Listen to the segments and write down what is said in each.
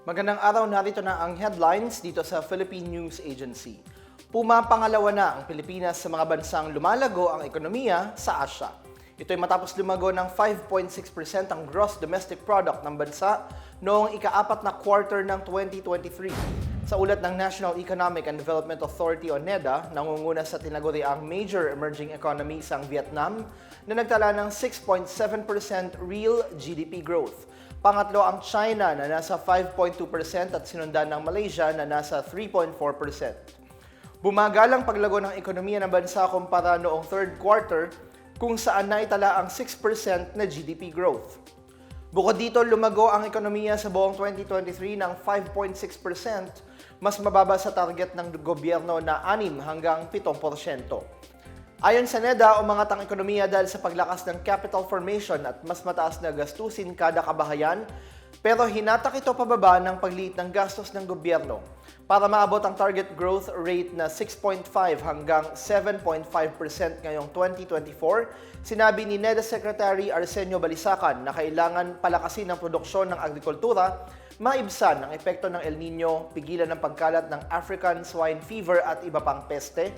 Magandang araw, narito na ang headlines dito sa Philippine News Agency. Pumapangalawa na ang Pilipinas sa mga bansang lumalago ang ekonomiya sa Asya. Ito ay matapos lumago ng 5.6% ang gross domestic product ng bansa noong ika-4 na quarter ng 2023. Sa ulat ng National Economic and Development Authority o NEDA, nangunguna sa tinaguriang major emerging economies ang Vietnam na nagtala ng 6.7% real GDP growth. Pangatlo ang China na nasa 5.2% at sinundan ng Malaysia na nasa 3.4%. Bumagal ang paglago ng ekonomiya ng bansa kumpara noong third quarter kung saan naitala ang 6% na GDP growth. Bukod dito, lumago ang ekonomiya sa buong 2023 ng 5.6%, mas mababa sa target ng gobyerno na 6 hanggang 7%. Ayon sa NEDA, umangat ang ekonomiya dahil sa paglakas ng capital formation at mas mataas na gastusin kada kabahayan, pero hinatak ito pababa ng pagliit ng gastos ng gobyerno para maabot ang target growth rate na 6.5 hanggang 7.5% ngayong 2024. Sinabi ni NEDA Secretary Arsenio Balisacan na kailangan palakasin ang produksyon ng agrikultura, maibsan ang epekto ng El Nino, pigilan ang pagkalat ng African swine fever at iba pang peste,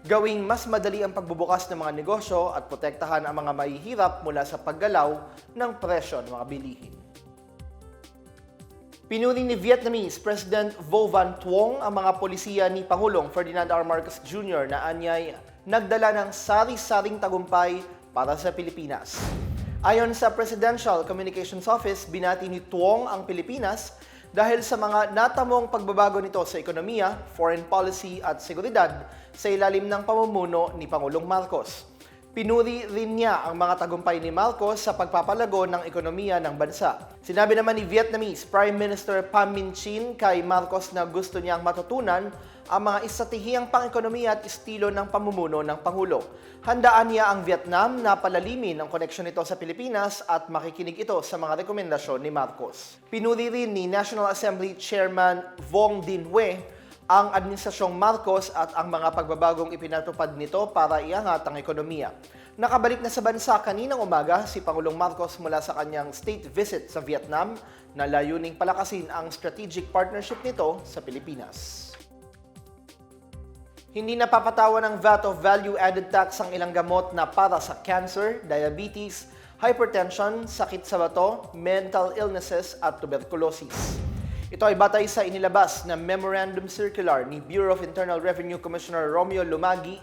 gawing mas madali ang pagbubukas ng mga negosyo at protektahan ang mga mahihirap mula sa paggalaw ng presyo ng mga bilihin. Pinuri ni Vietnamese President Vo Van Thuong ang mga polisiya ni Pangulong Ferdinand R. Marcos Jr. na anyay nagdala ng sari-saring tagumpay para sa Pilipinas. Ayon sa Presidential Communications Office, binati ni Thuong ang Pilipinas dahil sa mga natamong pagbabago nito sa ekonomiya, foreign policy at seguridad sa ilalim ng pamumuno ni Pangulong Marcos. Pinuri rin niya ang mga tagumpay ni Marcos sa pagpapalago ng ekonomiya ng bansa. Sinabi naman ni Vietnamese Prime Minister Pham Minh Chinh kay Marcos na gusto niyang matutunan ang mga estratehiyang pang-ekonomiya at estilo ng pamumuno ng Pangulo. Handaan niya ang Vietnam na palalimin ang koneksyon nito sa Pilipinas at makikinig ito sa mga rekomendasyon ni Marcos. Pinuri rin ni National Assembly Chairman Vuong Dinh Hue ang Administrasyong Marcos at ang mga pagbabagong ipinatupad nito para iangat ang ekonomiya. Nakabalik na sa bansa kaninang umaga si Pangulong Marcos mula sa kanyang state visit sa Vietnam na layuning palakasin ang strategic partnership nito sa Pilipinas. Hindi napapatawa ng VAT o value-added tax ang ilang gamot na para sa cancer, diabetes, hypertension, sakit sa bato, mental illnesses at tuberculosis. Ito ay batay sa inilabas na Memorandum Circular ni Bureau of Internal Revenue Commissioner Romeo Lumagi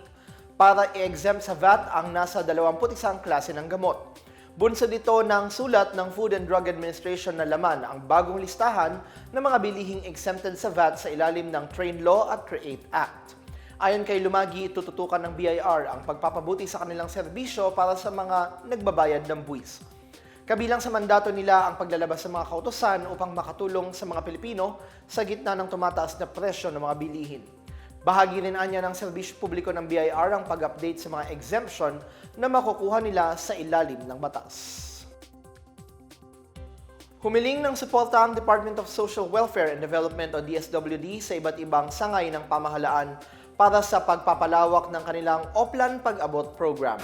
para i-exempt sa VAT ang nasa 21 klase ng gamot. Bunsod ito ng sulat ng Food and Drug Administration na laman ang bagong listahan ng mga bilihing exempted sa VAT sa ilalim ng Train Law at Create Act. Ayon kay Lumagi, tututukan ng BIR ang pagpapabuti sa kanilang serbisyo para sa mga nagbabayad ng buwis. Kabilang sa mandato nila ang paglalabas sa mga kautusan upang makatulong sa mga Pilipino sa gitna ng tumataas na presyo ng mga bilihin. Bahagi rin anya ng serbisyo publiko ng BIR ang pag-update sa mga exemption na makukuha nila sa ilalim ng batas. Humiling ng suporta ang Department of Social Welfare and Development o DSWD sa iba't ibang sangay ng pamahalaan para sa pagpapalawak ng kanilang Oplan Pag-abot program.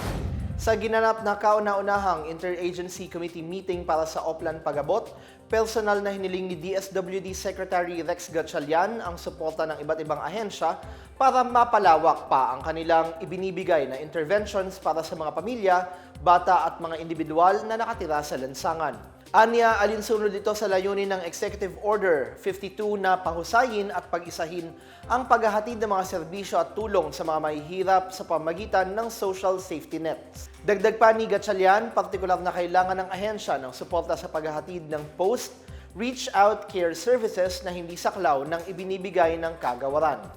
Sa ginanap na kauna-unahang Interagency Committee meeting para sa Oplan Pag-abot, personal na hiniling ni DSWD Secretary Rex Gatchalian ang suporta ng iba't ibang ahensya para mapalawak pa ang kanilang ibinibigay na interventions para sa mga pamilya, bata at mga individual na nakatira sa lansangan. Anya, alinsunod dito sa layunin ng Executive Order 52 na pahusayin at pag-isahin ang paghahatid ng mga serbisyo at tulong sa mga mahihirap sa pamagitan ng social safety nets. Dagdag pa ni Gatchalian, partikular na kailangan ng ahensya ng suporta sa paghahatid ng post-reach-out care services na hindi saklaw ng ibinibigay ng kagawaran.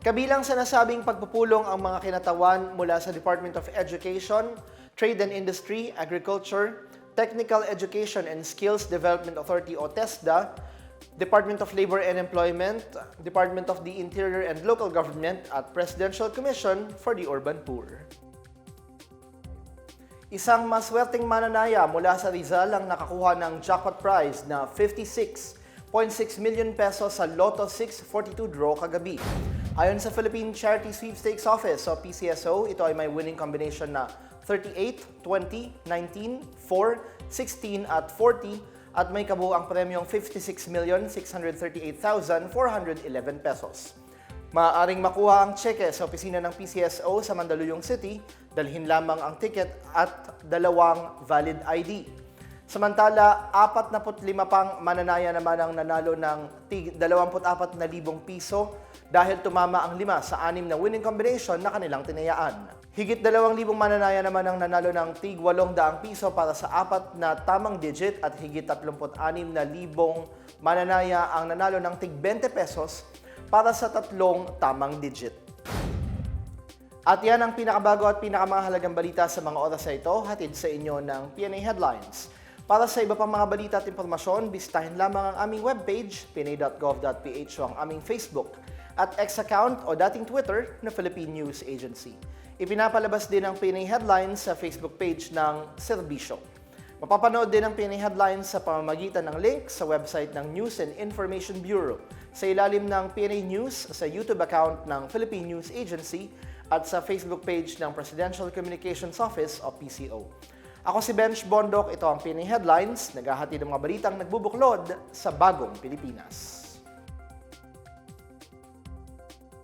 Kabilang sa nasabing pagpupulong ang mga kinatawan mula sa Department of Education, Trade and Industry, Agriculture, Technical Education and Skills Development Authority o TESDA, Department of Labor and Employment, Department of the Interior and Local Government at Presidential Commission for the Urban Poor. Isang maswerteng mananaya mula sa Rizal ang nakakuha ng jackpot prize na 56.6 million pesos sa Lotto 642 draw kagabi. Ayon sa Philippine Charity Sweepstakes Office o PCSO, ito ay may winning combination na 38, 20, 19, 4, 16 at 40 at may kabuuang premyong 56,638,411 pesos. Maaaring makuha ang tseke sa opisina ng PCSO sa Mandaluyong City, dalhin lamang ang ticket at 2 valid ID. Samantala, 45 pang mananaya naman ang nanalo ng tig 24,000 piso dahil tumama ang 5 sa 6 na winning combination na kanilang tinayaan. Higit 2,000 mananaya naman ang nanalo ng tig 800 piso para sa 4 na tamang digit at higit 36,000 mananaya ang nanalo ng tig 20 pesos para sa 3 tamang digit. At yan ang pinakabago at pinakamahalagang balita sa mga oras na ito, hatid sa inyo ng PNA Headlines. Para sa iba pang mga balita at impormasyon, bisitahin lamang ang aming webpage, pna.gov.ph o ang aming Facebook at X account o dating Twitter na Philippine News Agency. Ipinapalabas din ang PNA Headlines sa Facebook page ng serbisyo. Mapapanood din ang PNA Headlines sa pamamagitan ng link sa website ng News and Information Bureau sa ilalim ng PNA News sa YouTube account ng Philippine News Agency at sa Facebook page ng Presidential Communications Office o PCO. Ako si Bench Bondok, ito ang PNA Headlines, naghahatid ng mga balitang nagbubuklod sa bagong Pilipinas.